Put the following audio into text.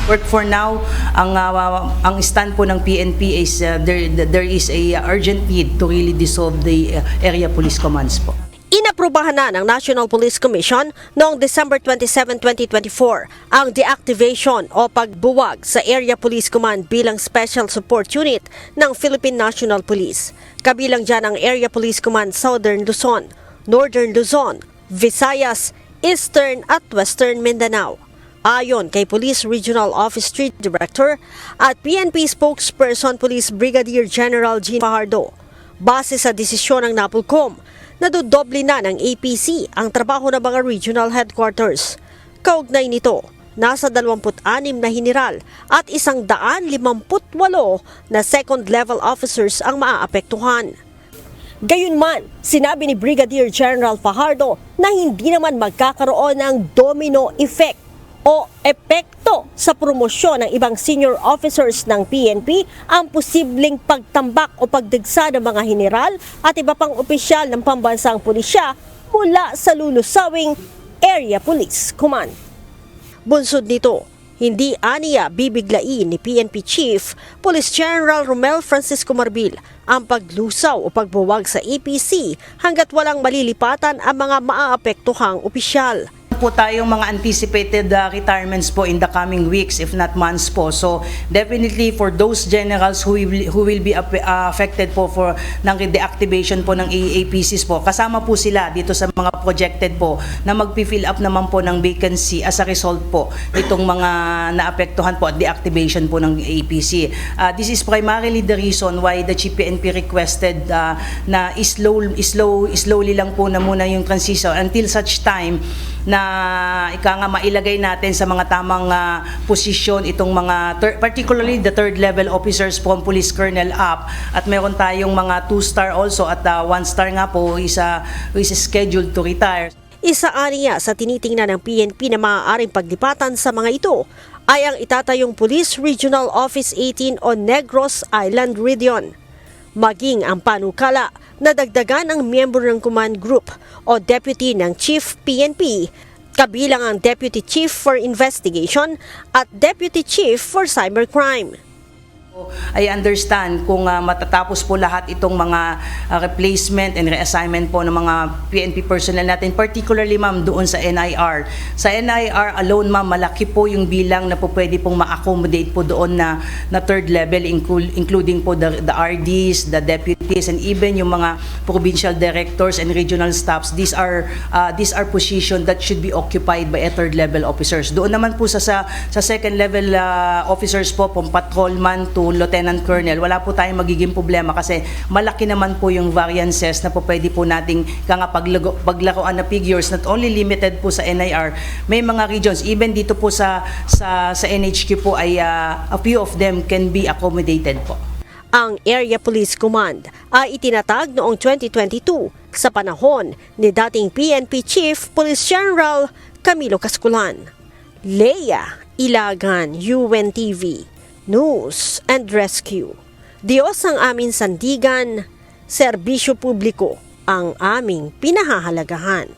Work for now, ang stand po ng PNP is there is a urgent need to really dissolve the area police commands po. Inaprubahan na ng National Police Commission noong December 27, 2024 ang deactivation o pagbuwag sa Area Police Command bilang Special Support Unit ng Philippine National Police. Kabilang dyan ang Area Police Command Southern Luzon, Northern Luzon, Visayas, Eastern at Western Mindanao. Ayon kay Police Regional Office Street Director at PNP Spokesperson Police Brigadier General Gene Fajardo, base sa desisyon ng NAPOLCOM, nadodoble na ng APC ang trabaho ng mga regional headquarters. Kaugnay nito, nasa 26 na general at 158 na second-level officers ang maaapektuhan. Gayunman, sinabi ni Brigadier General Fajardo na hindi naman magkakaroon ng domino effect o epekto sa promosyon ng ibang senior officers ng PNP ang posibleng pagtambak o pagdigsa ng mga general at iba pang opisyal ng pambansang pulisya mula sa lulusawing Area Police Command. Bunsod nito, hindi aniya bibiglain ni PNP Chief Police General Romel Francisco Marbil ang paglusaw o pagbuwag sa APC hanggat walang malilipatan ang mga maaapektuhang opisyal. Po tayong mga anticipated retirements po in the coming weeks if not months po. So definitely for those generals who will be affected po for ng deactivation po ng APCs po, kasama po sila dito sa mga projected po na magpi-fill up naman po ng vacancy as a result po itong mga naapektuhan po at deactivation po ng APC. This is primarily the reason why the Chief PNP requested na slowly lang po na muna yung transition until such time na mailagay natin sa mga tamang posisyon itong mga particularly the third level officers from police colonel up, at meron tayong mga 2-star also at 1-star nga po is scheduled to retire. Isa aniya sa tinitingnan ng PNP na maaaring paglipatan sa mga ito ay ang itatayong Police Regional Office 18 on Negros Island Region. Maging ang panukala na dagdagan ang miyembro ng command group o deputy ng Chief PNP, kabilang ang Deputy Chief for Investigation at Deputy Chief for Cybercrime. I understand kung matatapos po lahat itong mga replacement and reassignment po ng mga PNP personnel natin, particularly ma'am doon sa NIR. Sa NIR alone ma'am, malaki po yung bilang na po pwede pong ma-accommodate po doon na third level, including po the RDs, the deputies, and even yung mga provincial directors and regional staffs. These are positions that should be occupied by a third level officers. Doon naman po sa second level officers po, from patrolman to Lieutenant Colonel, wala po tayong magiging problema kasi malaki naman po yung variances na po pwede po nating paglaruan na figures, not only limited po sa NIR, may mga regions, even dito po sa NHQ po ay a few of them can be accommodated po. Ang Area Police Command ay itinatag noong 2022 sa panahon ni dating PNP Chief Police General Camilo Casculan. Leia Ilagan, UNTV News and Rescue. Diyos ang aming sandigan, serbisyo publiko ang aming pinahahalagahan.